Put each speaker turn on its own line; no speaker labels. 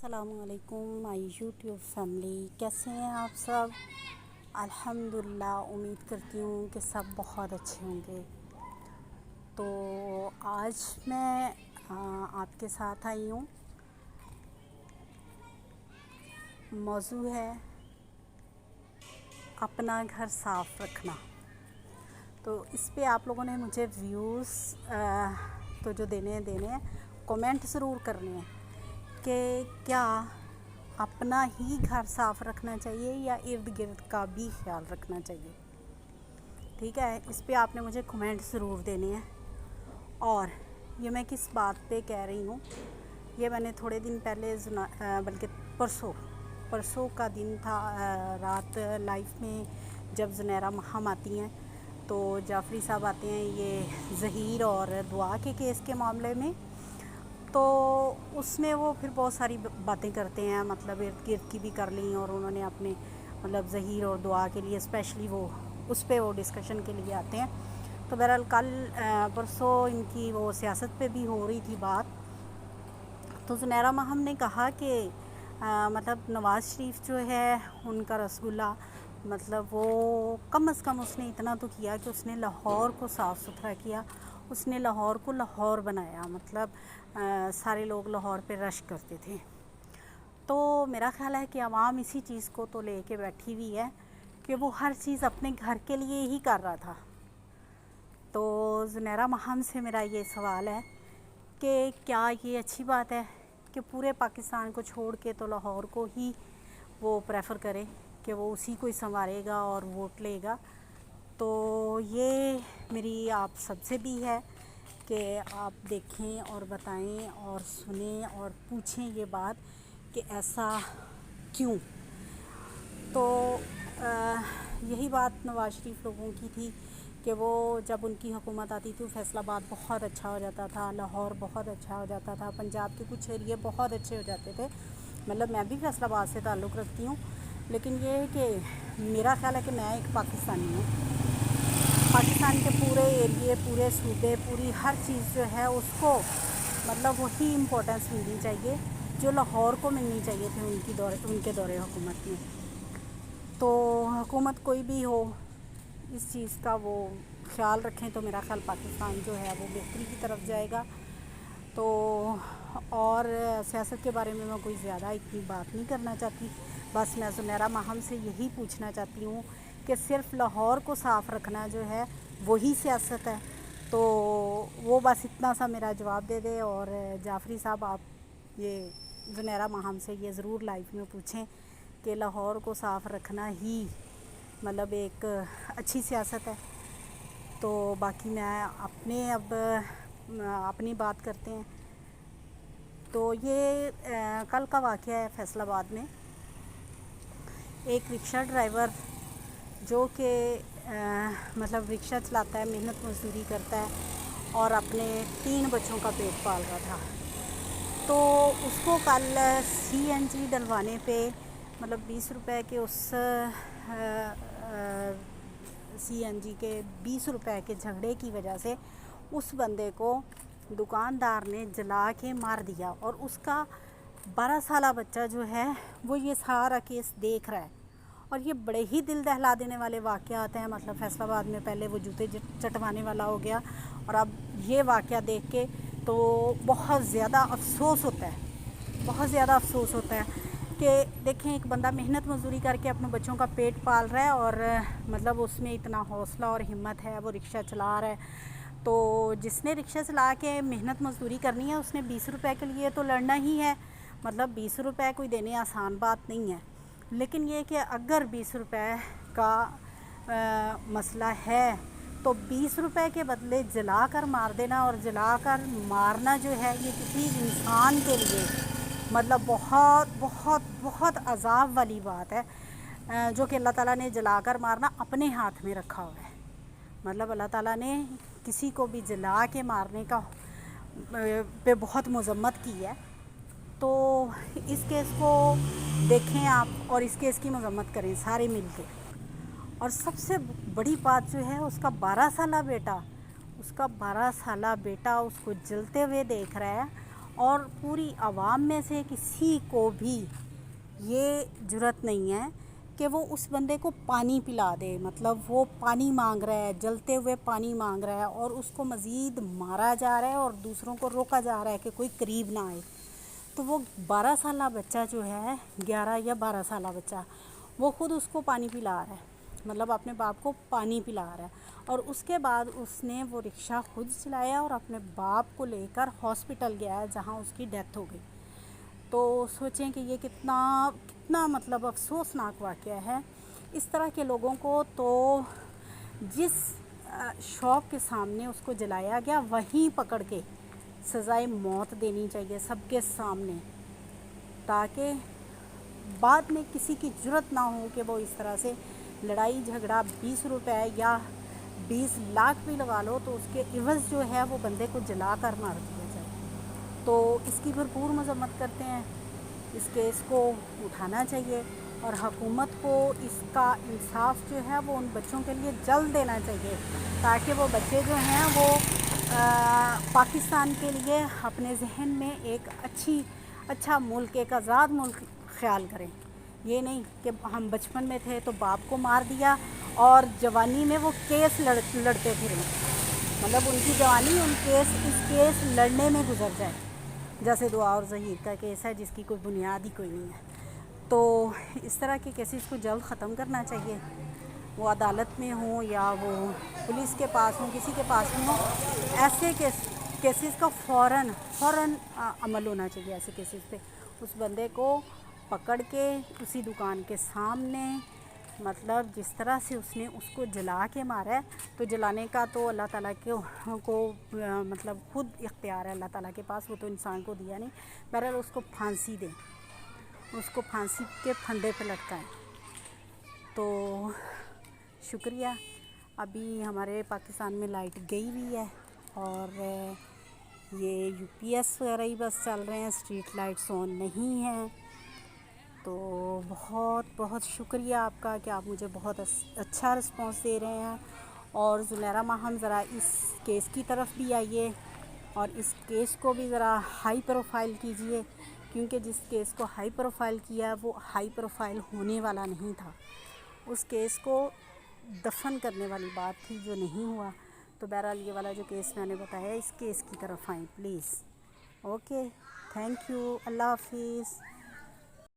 अस्सलामुअलैकुम my YouTube family, कैसे हैं आप सब। अल्हम्दुलिल्लाह, उम्मीद करती हूँ कि सब बहुत अच्छे होंगे। तो आज मैं आपके साथ आई हूँ। मौजू है अपना घर साफ़ रखना। तो इस पे आप लोगों ने मुझे व्यूज़ तो जो देने हैं कमेंट ज़रूर करने हैं कि क्या अपना ही घर साफ़ रखना चाहिए या इर्द गिर्द का भी ख्याल रखना चाहिए। ठीक है, इस पे आपने मुझे कमेंट ज़रूर देने हैं। और ये मैं किस बात पे कह रही हूँ, ये मैंने थोड़े दिन पहले बल्कि परसों का दिन था। रात लाइफ में जब ज़ुनैरा महम आती हैं तो जाफ़री साहब आते हैं ये ज़हीर और दुआ के केस के मामले में। तो उसमें वो फिर बहुत सारी बातें करते हैं, मतलब इर्द गिर्द की भी कर ली, और उन्होंने अपने मतलब ज़हीर और दुआ के लिए स्पेशली वो उस पर वो डिस्कशन के लिए आते हैं। तो बहरहाल कल परसों इनकी वो सियासत पे भी हो रही थी बात। तो ज़ुनैरा महम ने कहा कि मतलब नवाज़ शरीफ जो है उनका रसगुल्ला, मतलब वो कम से कम उसने इतना तो किया कि उसने लाहौर को साफ़ सुथरा किया, उसने लाहौर को लाहौर बनाया। मतलब सारे लोग लाहौर पे रश करते थे। तो मेरा ख़्याल है कि आवाम इसी चीज़ को तो लेके बैठी हुई है कि वो हर चीज़ अपने घर के लिए ही कर रहा था। तो ज़ुनैरा महम से मेरा ये सवाल है कि क्या ये अच्छी बात है कि पूरे पाकिस्तान को छोड़ के तो लाहौर को ही वो प्रेफर करे कि वो उसी को ही संवारेगा और वोट लेगा। तो ये मेरी आप सबसे भी है कि आप देखें और बताएं और सुनें और पूछें ये बात कि ऐसा क्यों। तो यही बात नवाज़ शरीफ लोगों की थी कि वो जब उनकी हुकूमत आती थी फैसलाबाद बहुत अच्छा हो जाता था, लाहौर बहुत अच्छा हो जाता था, पंजाब के कुछ एरिए बहुत अच्छे हो जाते थे। मतलब मैं भी फैसलाबाद से ताल्लुक़ रखती हूँ, लेकिन ये है कि मेरा ख़्याल है कि मैं एक पाकिस्तानी हूँ। पाकिस्तान के पूरे एरिए, पूरे सूबे, पूरी हर चीज़ जो है उसको मतलब वही इम्पोर्टेंस मिलनी चाहिए जो लाहौर को मिलनी चाहिए थी उनके दौरे हुकूमत में। तो हुकूमत कोई भी हो, इस चीज़ का वो ख्याल रखें तो मेरा ख्याल पाकिस्तान जो है वो बेहतरी की तरफ जाएगा। तो और सियासत के बारे में मैं कोई ज़्यादा इतनी बात नहीं करना चाहती। बस मैं ज़ुनैरा महम से यही पूछना चाहती हूँ कि सिर्फ़ लाहौर को साफ़ रखना जो है वही सियासत है। तो वो बस इतना सा मेरा जवाब दे दे। और जाफ़री साहब, आप ये ज़ुनैरा महम से ये ज़रूर लाइव में पूछें कि लाहौर को साफ़ रखना ही मतलब एक अच्छी सियासत है। तो बाकी मैं अब अपनी बात करते हैं। तो ये कल का वाक़या है फैसलाबाद में। एक रिक्शा ड्राइवर जो कि मतलब रिक्शा चलाता है, मेहनत मजदूरी करता है और अपने 3 बच्चों का पेट पाल रहा था। तो उसको कल CNG डलवाने पे मतलब 20 रुपए के उस CNG के 20 रुपए के झगड़े की वजह से उस बंदे को दुकानदार ने जला के मार दिया। और उसका 12 साला बच्चा जो है वो ये सारा केस देख रहा है। और ये बड़े ही दिल दहला देने वाले वाक़यात हैं। मतलब फैसलाबाद में पहले वो जूते चटवाने वाला हो गया, और अब ये वाक़या देख के तो बहुत ज़्यादा अफसोस होता है, बहुत ज़्यादा अफसोस होता है कि देखें एक बंदा मेहनत मजदूरी करके अपने बच्चों का पेट पाल रहा है और मतलब उसमें इतना हौसला और हिम्मत है, वो रिक्शा चला रहा है। तो जिसने रिक्शा चला के मेहनत मजदूरी करनी है उसने 20 रुपए के लिए तो लड़ना ही है। मतलब 20 रुपए कोई देने आसान बात नहीं है। लेकिन ये कि अगर 20 रुपए का मसला है तो 20 रुपए के बदले जला कर मार देना, और जला कर मारना जो है ये किसी इंसान के लिए मतलब बहुत बहुत बहुत अज़ाब वाली बात है, जो कि अल्लाह ताला ने जला कर मारना अपने हाथ में रखा हुआ है। मतलब अल्लाह ताला ने किसी को भी जला के मारने का पे बहुत मज़म्मत की है। तो इस केस को देखें आप और इस केस की मज़म्मत करें सारे मिल के। और सबसे बड़ी बात जो है उसका 12 साला बेटा उसको जलते हुए देख रहा है اور پوری عوام میں سے کسی کو بھی یہ جرأت نہیں ہے کہ وہ اس بندے کو پانی پلا دے. مطلب وہ پانی مانگ رہا ہے، جلتے ہوئے پانی مانگ رہا ہے، اور اس کو مزید مارا جا رہا ہے اور دوسروں کو روکا جا رہا ہے کہ کوئی قریب نہ آئے. تو وہ 12 سالہ بچہ جو ہے، 11 یا 12 سالہ بچہ، وہ خود اس کو پانی پلا رہا ہے، مطلب اپنے باپ کو پانی پلا رہا ہے. اور اس کے بعد اس نے وہ رکشہ خود چلایا اور اپنے باپ کو لے کر ہاسپٹل گیا ہے جہاں اس کی ڈیتھ ہو گئی. تو سوچیں کہ یہ کتنا مطلب افسوسناک واقعہ ہے. اس طرح کے لوگوں کو تو جس شاپ کے سامنے اس کو جلایا گیا وہیں پکڑ کے سزائے موت دینی چاہیے سب کے سامنے، تاکہ بعد میں کسی کی جرأت نہ ہو کہ وہ اس طرح سے لڑائی جھگڑا 20 روپے یا 20 لاکھ بھی لگا لو تو اس کے عوض جو ہے وہ بندے کو جلا کر مار دیا جائے. تو اس کی بھرپور مذمت کرتے ہیں. اس کیس کو اٹھانا چاہیے اور حکومت کو اس کا انصاف جو ہے وہ ان بچوں کے لیے جلد دینا چاہیے، تاکہ وہ بچے جو ہیں وہ پاکستان کے لیے اپنے ذہن میں ایک اچھا ملک، ایک آزاد ملک خیال کریں. یہ نہیں کہ ہم بچپن میں تھے تو باپ کو مار دیا اور جوانی میں وہ کیس لڑتے پھریں. مطلب ان کی جوانی اس کیس لڑنے میں گزر جائے، جیسے دعا اور ظہیر کا کیس ہے جس کی کوئی بنیاد ہی کوئی نہیں ہے. تو اس طرح کے کیسز کو جلد ختم کرنا چاہیے، وہ عدالت میں ہوں یا وہ پولیس کے پاس ہوں، کسی کے پاس بھی ہوں. ایسے کیسز کا فوراً عمل ہونا چاہیے. ایسے کیسز پہ اس بندے کو پکڑ کے اسی دکان کے سامنے، مطلب جس طرح سے اس نے اس کو جلا کے مارا ہے، تو جلانے کا تو اللہ تعالیٰ کو مطلب خود اختیار ہے اللہ تعالیٰ کے پاس، وہ تو انسان کو دیا نہیں. بہرحال اس کو پھانسی دیں، اس کو پھانسی کے پھندے پہ لٹکائیں. تو شکریہ. ابھی ہمارے پاکستان میں لائٹ گئی ہوئی ہے اور یہ یو پی ایس وغیرہ ہی بس چل رہے ہیں، اسٹریٹ لائٹس آن نہیں ہیں. تو بہت بہت شکریہ آپ کا کہ آپ مجھے بہت اچھا رسپانس دے رہے ہیں. اور زنیرہ ماہم ذرا اس کیس کی طرف بھی آئیے اور اس کیس کو بھی ذرا ہائی پروفائل کیجئے، کیونکہ جس کیس کو ہائی پروفائل کیا وہ ہائی پروفائل ہونے والا نہیں تھا. اس کیس کو دفن کرنے والی بات تھی جو نہیں ہوا. تو بہرحال یہ والا جو کیس میں نے بتایا، اس کیس کی طرف آئیں پلیز. اوکے، تھینک یو، اللہ حافظ.